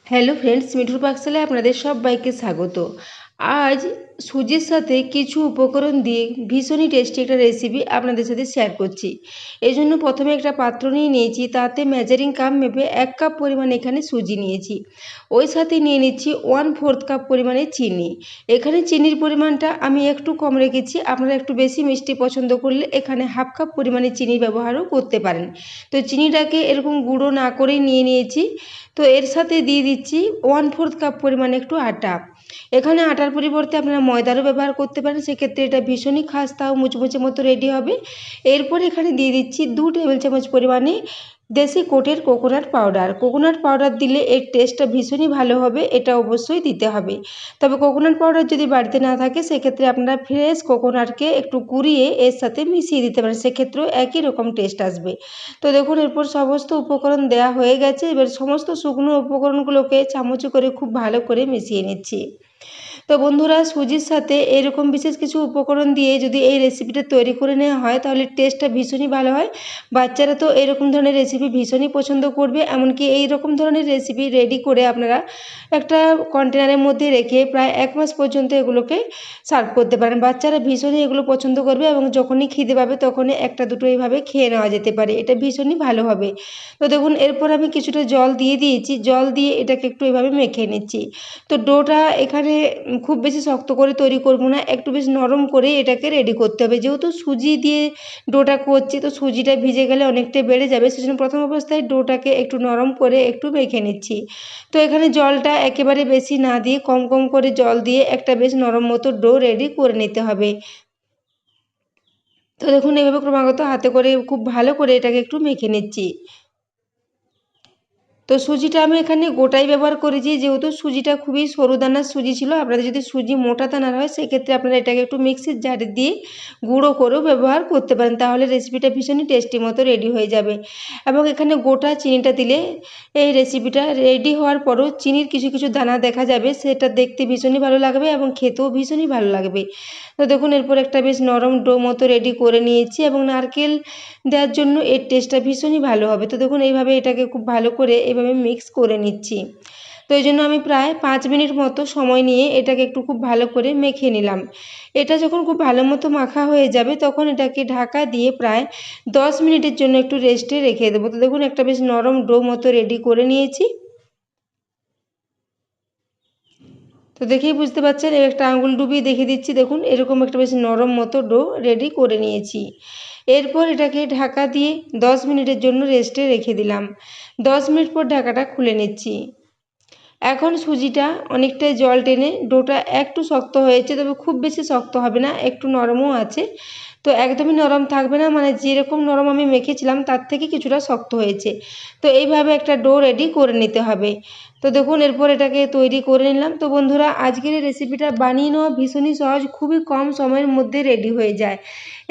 Hello friends, মিঠুর পাকশালায় আপনাদের সবাইকে স্বাগত। আজ সুজির সাথে কিছু উপকরণ দিয়ে ভীষণই টেস্টি একটা রেসিপি আপনাদের সাথে শেয়ার করছি। এই জন্য প্রথমে একটা পাত্র নিয়ে নিয়েছি, তাতে মেজারিং কাপ মেপে 1 কাপ পরিমাণ এখানে সুজি নিয়েছি। ওই সাথে নিয়ে নিচ্ছি 1/4 কাপ পরিমাণে চিনি। এখানে চিনির পরিমাণটা আমি একটু কম রেখেছি, আপনারা একটু বেশি মিষ্টি পছন্দ করলে এখানে 1/2 কাপ পরিমাণে চিনি ব্যবহারও করতে পারেন। তো চিনিটাকে এরকম গুঁড়ো না করেই নিয়ে নিয়েছি। তো এর সাথে দিয়ে দিচ্ছি 1/4 কাপ পরিমাণে একটু আটা। এখানে আটার পরিবর্তে আপনারা ময়দারও ব্যবহার করতে পারেন, সেক্ষেত্রে এটা ভীষণই খাস্তা ও মুচমুচে মতো রেডি হবে। এরপর এখানে দিয়ে দিচ্ছি 2 টেবিল চামচ পরিমাণে দেশি কোটের কোকোনাট পাউডার। কোকোনাট পাউডার দিলে এর টেস্টটা ভীষণই ভালো হবে, এটা অবশ্যই দিতে হবে। তবে কোকোনাট পাউডার যদি বাড়িতে না থাকে সেক্ষেত্রে আপনারা ফ্রেশ কোকোনাটকে একটু কুড়িয়ে এর সাথে মিশিয়ে দিতে পারেন, সেক্ষেত্রেও একই রকম টেস্ট আসবে। তো দেখুন, এরপর সমস্ত উপকরণ দেওয়া হয়ে গেছে। এবার সমস্ত শুকনো উপকরণগুলোকে চামচে করে খুব ভালো করে মিশিয়ে নিচ্ছি। তো বন্ধুরা, সুজির সাথে এরকম বিশেষ কিছু উপকরণ দিয়ে যদি এই রেসিপিটা তৈরি করে নেওয়া হয় তাহলে টেস্টটা ভীষণই ভালো হয়। বাচ্চারা তো এরকম ধরনের রেসিপি ভীষণই পছন্দ করবে। এমনকি এই রকম ধরনের রেসিপি রেডি করে আপনারা একটা কন্টেনারের মধ্যে রেখে প্রায় 1 মাস পর্যন্ত এগুলোকে সার্ভ করতে পারেন। বাচ্চারা ভীষণই এগুলো পছন্দ করবে এবং যখনই খিদে পাবে তখনই একটা দুটো এইভাবে খেয়ে নেওয়া যেতে পারে, এটা ভীষণই ভালো হবে। তো দেখুন, এরপর আমি কিছুটা জল দিয়ে দিয়েছি, জল দিয়ে এটাকে একটু এভাবে মেখে নিচ্ছি। তো ডোটা এখানে খুব বেশি শক্ত করে তৈরি করব না, একটু বেশ নরম করে এটাকে রেডি করতে হবে। যেহেতু সুজি দিয়ে ডোটা করছি, তো সুজিটা ভিজে গেলে অনেকটাই বেড়ে যাবে, সেজন্য প্রথম অবস্থায় ডোটাকে একটু নরম করে একটু মেখে নিচ্ছি। তো এখানে জলটা একেবারে বেশি না দিয়ে কম কম করে জল দিয়ে একটা বেশ নরম মতো ডো রেডি করে নিতে হবে। তো দেখুন, এভাবে ক্রমাগত হাতে করে খুব ভালো করে এটাকে একটু মেখে নিচ্ছি। তো সুজিটা আমি এখানে গোটাই ব্যবহার করেছি, যেহেতু সুজিটা খুবই সরু দানার সুজি ছিল। আপনাদের যদি সুজি মোটা দানার হয় সেক্ষেত্রে আপনারা এটাকে একটু মিক্সির জারে দিয়ে গুঁড়ো করেও ব্যবহার করতে পারেন, তাহলে রেসিপিটা ভীষণই টেস্টি মতো রেডি হয়ে যাবে। এবং এখানে গোটা চিনিটা দিলে এই রেসিপিটা রেডি হওয়ার পরও চিনির কিছু কিছু দানা দেখা যাবে, সেটা দেখতে ভীষণই ভালো লাগবে এবং খেতেও ভীষণই ভালো লাগবে। তো দেখুন, এরপর একটা বেশ নরম ডো মতো রেডি করে নিয়েছি এবং নারকেল দেওয়ার জন্য এর টেস্টটা ভীষণই ভালো হবে। তো দেখুন, এইভাবে এটাকে খুব ভালো করে এভাবে মিক্স করে নিচ্ছি। তো এই জন্য আমি প্রায় 5 মিনিট মতো সময় নিয়ে এটাকে একটু খুব ভালো করে মেখে নিলাম। এটা যখন খুব ভালো মতো মাখা হয়ে যাবে তখন এটাকে ঢাকা দিয়ে প্রায় 10 মিনিটের জন্য একটু রেস্টে রেখে দেবো। তো দেখুন, একটা বেশ নরম ডো মতো রেডি করে নিয়েছি। তো দেখেই বুঝতে পারছেন, একটা আঙুল ডুবিয়ে দেখিয়ে দিচ্ছি, দেখুন এরকম একটা বেশ নরম মতো ডো রেডি করে নিয়েছি। এরপর এটাকে ঢাকা দিয়ে 10 মিনিটের জন্য রেস্টে রেখে দিলাম। 10 মিনিট পর ঢাকাটা খুলে নিচ্ছি। এখন সুজিটা অনেকটাই জল টেনে ডোটা একটু শক্ত হয়েছে, তবে খুব বেশি শক্ত হবে না, একটু নরমও আছে। তো একদমই নরম থাকবে না, মানে যেরকম নরম আমি মেখেছিলাম তার থেকে কিছুটা শক্ত হয়েছে। তো এইভাবে একটা ডো রেডি করে নিতে হবে। তো দেখুন, এরপর এটাকে তৈরি করে নিলাম। তো বন্ধুরা, আজকের এই রেসিপিটা বানিয়ে নেওয়া ভীষণই সহজ, খুবই কম সময়ের মধ্যে রেডি হয়ে যায়।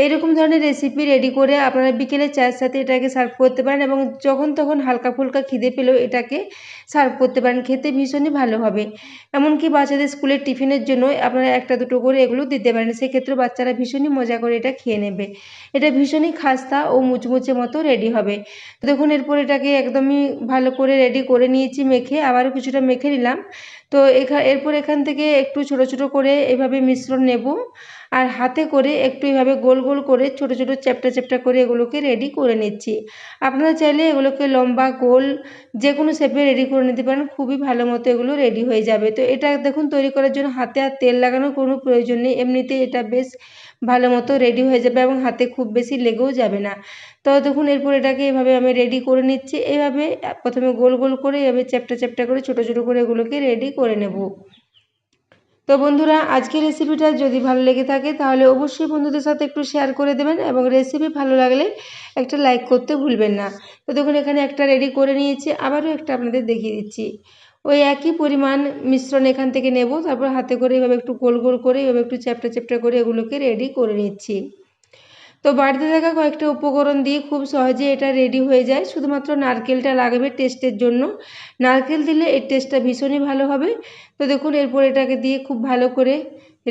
এইরকম ধরনের রেসিপি রেডি করে আপনারা বিকেলে চায়ের সাথে এটাকে সার্ভ করতে পারেন এবং যখন তখন হালকা ফুলকা খিদে পেলেও এটাকে সার্ভ করতে পারেন, খেতে ভীষণই ভালো হবে। এমনকি বাচ্চাদের স্কুলের টিফিনের জন্য আপনারা একটা দুটো করে এগুলো দিতে পারেন, সেক্ষেত্রে বাচ্চারা ভীষণই মজা করে এটা খেয়ে নেবে। এটা ভীষণই খাস্তা ও মুচমুচে মতো রেডি হবে। তো দেখুন, এরপর এটাকে একদমই ভালো করে রেডি করে নিয়েছি মেখে, আবারও কিছুটা মেখে নিলাম। তো এরপর এখান থেকে একটু ছোট ছোট করে এভাবে মিশ্রণ নেব আর হাতে করে একটু এভাবে গোল গোল করে ছোট ছোট চ্যাপ্টা চ্যাপ্টা করে এগুলোকে রেডি করে নিচ্ছি। আপনারা চাইলে এগুলোকে লম্বা গোল যে কোনো শেপে রেডি করে নিতে পারেন, খুবই ভালো মতো এগুলো রেডি হয়ে যাবে। তো এটা দেখুন, তৈরি করার জন্য হাতে আর তেল লাগানোর কোনো প্রয়োজন নেই, এমনিতেই এটা বেশ ভালো মতো রেডি হয়ে যাবে এবং হাতে খুব বেশি লেগেও যাবে না। তো দেখুন, এরপর এটাকে এভাবে আমি রেডি করে নিচ্ছি। এইভাবে প্রথমে গোল গোল করে এভাবে চ্যাপ্টা চ্যাপ্টা করে ছোট ছোট করে এগুলোকে রেডি করে নেব। তো বন্ধুরা, আজকের রেসিপিটা যদি ভালো লেগে থাকে তাহলে অবশ্যই বন্ধুদের সাথে একটু শেয়ার করে দেবেন এবং রেসিপি ভালো লাগলে একটা লাইক করতে ভুলবেন না। তো দেখুন, এখানে একটা রেডি করে নিয়েছি, আবারও একটা আপনাদের দেখিয়ে দিচ্ছি। ওই একই পরিমাণ মিশ্রণ এখান থেকে নেব, তারপর হাতে করে এভাবে একটু গোল গোল করে এভাবে একটু চ্যাপ্টা চ্যাপ্টা করে এগুলোকে রেডি করে নিচ্ছি। তো বাড়িতে থাকা কয়েকটা উপকরণ দিয়ে খুব সহজে এটা রেডি হয়ে যায়, শুধুমাত্র নারকেলটা লাগবে টেস্টের জন্য। নারকেল দিলে এর টেস্টটা ভীষণই ভালো হবে। তো দেখুন, এরপর এটাকে দিয়ে খুব ভালো করে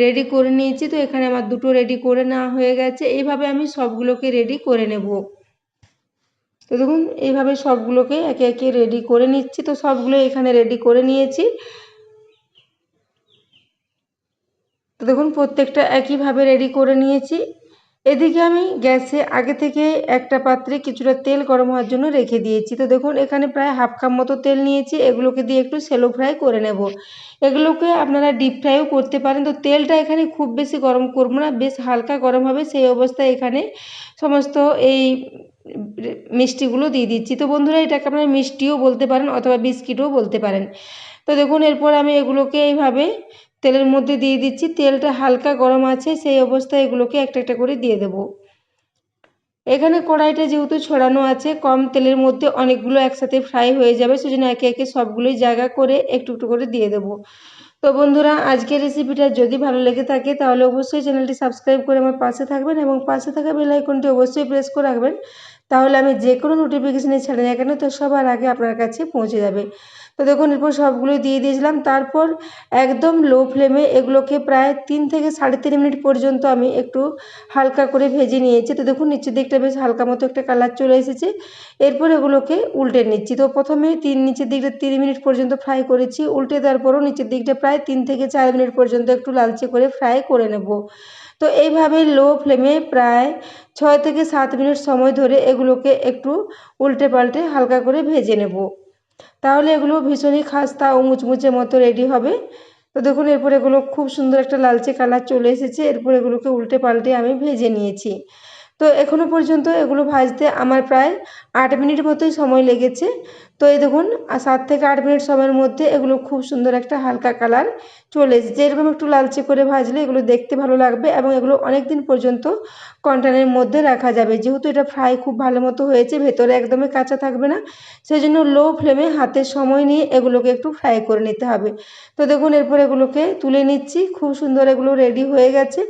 রেডি করে নিয়েছি। তো এখানে আমার দুটো রেডি করে নেওয়া হয়ে গেছে, এইভাবে আমি সবগুলোকে রেডি করে নেব। তো দেখুন এইভাবে সবগুলোকে একে একে রেডি করে নিচ্ছি। তো সবগুলো এখানে রেডি করে নিয়েছি। তো দেখুন প্রত্যেকটা একইভাবে রেডি করে নিয়েছি। এদিকে আমি গ্যাসে আগে থেকে একটা পাত্রে কিছুটা তেল গরম হওয়ার জন্য রেখে দিয়েছি। তো দেখুন এখানে প্রায় হাফ কাপ মতো তেল নিয়েছি। এগুলোকে দিয়ে একটু শ্যালো ফ্রাই করে নেব। এগুলোকে আপনারা ডিপ ফ্রাইও করতে পারেন। তো তেলটা এখানে খুব বেশি গরম করব না, বেশ হালকা গরম হবে সেই অবস্থায় এখানে সমস্ত এই মিষ্টিগুলো দিয়ে দিচ্ছি। তো বন্ধুরা এটাকে আপনারা মিষ্টিও বলতে পারেন অথবা বিস্কিটও বলতে পারেন। তো দেখুন এরপর আমি এগুলোকে এইভাবে তেলের মধ্যে দিয়ে দিচ্ছি। তেলটা হালকা গরম আছে সেই অবস্থায় এগুলোকে একটা একটা করে দিয়ে দেব। এখানে কড়াইটা যেহেতু ছড়ানো আছে, কম তেলের মধ্যে অনেকগুলো একসাথে ফ্রাই হয়ে যাবে, সেজন্য একে একে সবগুলোই জায়গা করে একটু একটু করে দিয়ে দেবো। তো বন্ধুরা আজকের রেসিপিটা যদি ভালো লেগে থাকে তাহলে অবশ্যই চ্যানেলটি সাবস্ক্রাইব করে আমার পাশে থাকবেন এবং পাশে থাকা বেল আইকনটি অবশ্যই প্রেস করে রাখবেন। তাহলে আমি যে কোনো নোটিফিকেশানে ছাড়ি না কেন তো সবার আগে আপনার কাছে পৌঁছে যাবে। তো দেখুন এরপর সবগুলোই দিয়ে দিয়েছিলাম। তারপর একদম লো ফ্লেমে এগুলোকে প্রায় 3 থেকে 3.5 মিনিট পর্যন্ত আমি একটু হালকা করে ভেজে নিয়েছি। তো দেখুন নিচের দিকটা বেশ হালকা মতো একটা কালার চলে এসেছে। এরপর এগুলোকে উল্টে নিচ্ছি। তো প্রথমে নিচের দিকটা 3 মিনিট পর্যন্ত ফ্রাই করেছি। উল্টে দেওয়ার পরও নিচের দিকটা প্রায় 3 থেকে 4 মিনিট পর্যন্ত একটু লালচে করে ফ্রাই করে নেব। তো এইভাবে লো ফ্লেমে প্রায় 6 থেকে 7 মিনিট সময় ধরে এগুলোকে একটু উল্টে পাল্টে হালকা করে ভেজে নেব। তাহলে এগুলো ভীষণই খাস্তা ও মুচমুচে মতো রেডি হবে। তো দেখুন এরপর এগুলো খুব সুন্দর একটা লালচে কালার চলে এসেছে। এরপর এগুলোকে উল্টে পাল্টে আমি ভেজে নিয়েছি। তো এখনও পর্যন্ত এগুলো ভাজতে আমার প্রায় 8 মিনিট মতোই সময় লেগেছে। তো এই দেখুন 7 থেকে 8 মিনিট সময়ের মধ্যে এগুলো খুব সুন্দর একটা হালকা কালার চলে এসেছে। এরকম একটু লালচে করে ভাজলে এগুলো দেখতে ভালো লাগবে এবং এগুলো অনেক দিন পর্যন্ত কন্টেনারের মধ্যে রাখা যাবে। যেহেতু এটা ফ্রাই খুব ভালো মতো হয়েছে, ভেতরে একদমই কাঁচা থাকবে না, সেই জন্য লো ফ্লেমে হাতে সময় নিয়ে এগুলোকে একটু ফ্রাই করে নিতে হবে। তো দেখুন এরপর এগুলোকে তুলে নিচ্ছি। খুব সুন্দর এগুলো রেডি হয়ে গেছে।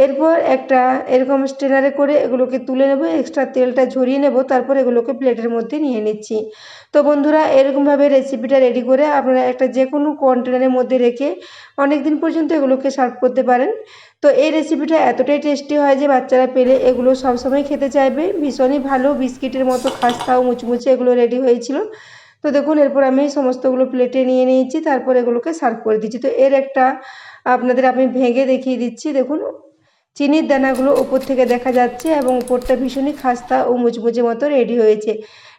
এরপর একটা এরকম স্ট্রেনারে করে এগুলোকে তুলে নেব, এক্সট্রা তেলটা ঝরিয়ে নেব, তারপর এগুলোকে প্লেটের মধ্যে নিয়ে নিচ্ছি। তো বন্ধুরা এরকমভাবে রেসিপিটা রেডি করে আপনারা একটা যে কোনো কন্টেনারের মধ্যে রেখে অনেক দিন পর্যন্ত এগুলোকে সার্ভ করতে পারেন। তো এই রেসিপিটা এতটাই টেস্টি হয় যে বাচ্চারা পেলে এগুলো সবসময় খেতে চাইবে। ভীষণই ভালো বিস্কিটের মতো খাস্তা ও মুচমুচে এগুলো রেডি হয়েছিল। তো দেখুন এরপর আমি সমস্তগুলো প্লেটে নিয়ে নিয়েছি, তারপর এগুলোকে সার্ভ করে দিচ্ছি। তো এর একটা আপনাদের আমি ভেঙে দেখিয়ে দিচ্ছি। দেখুন চিনির দানাগুলো উপর থেকে দেখা যাচ্ছে এবং উপরটা ভীষণই খাস্তা ও মুচমুচে মতো রেডি হয়েছে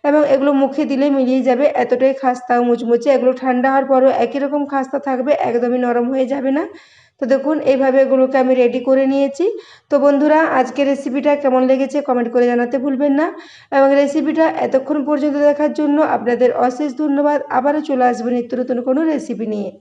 এবং এগুলো মুখে দিলে মিলিয়ে যাবে, এতটাই খাস্তা ও মুচমুচে। এগুলো ঠান্ডা হওয়ার পরও একই রকম খাস্তা থাকবে, একদমই নরম হয়ে যাবে না। তো দেখুন এইভাবে এগুলোকে আমি রেডি করে নিয়েছি। তো বন্ধুরা আজকের রেসিপিটা কেমন লেগেছে কমেন্ট করে জানাতে ভুলবেন না এবং রেসিপিটা এতক্ষণ পর্যন্ত দেখার জন্য আপনাদের অশেষ ধন্যবাদ। আবারও চলে আসবেন নিত্য নতুন কোনো রেসিপি নিয়ে।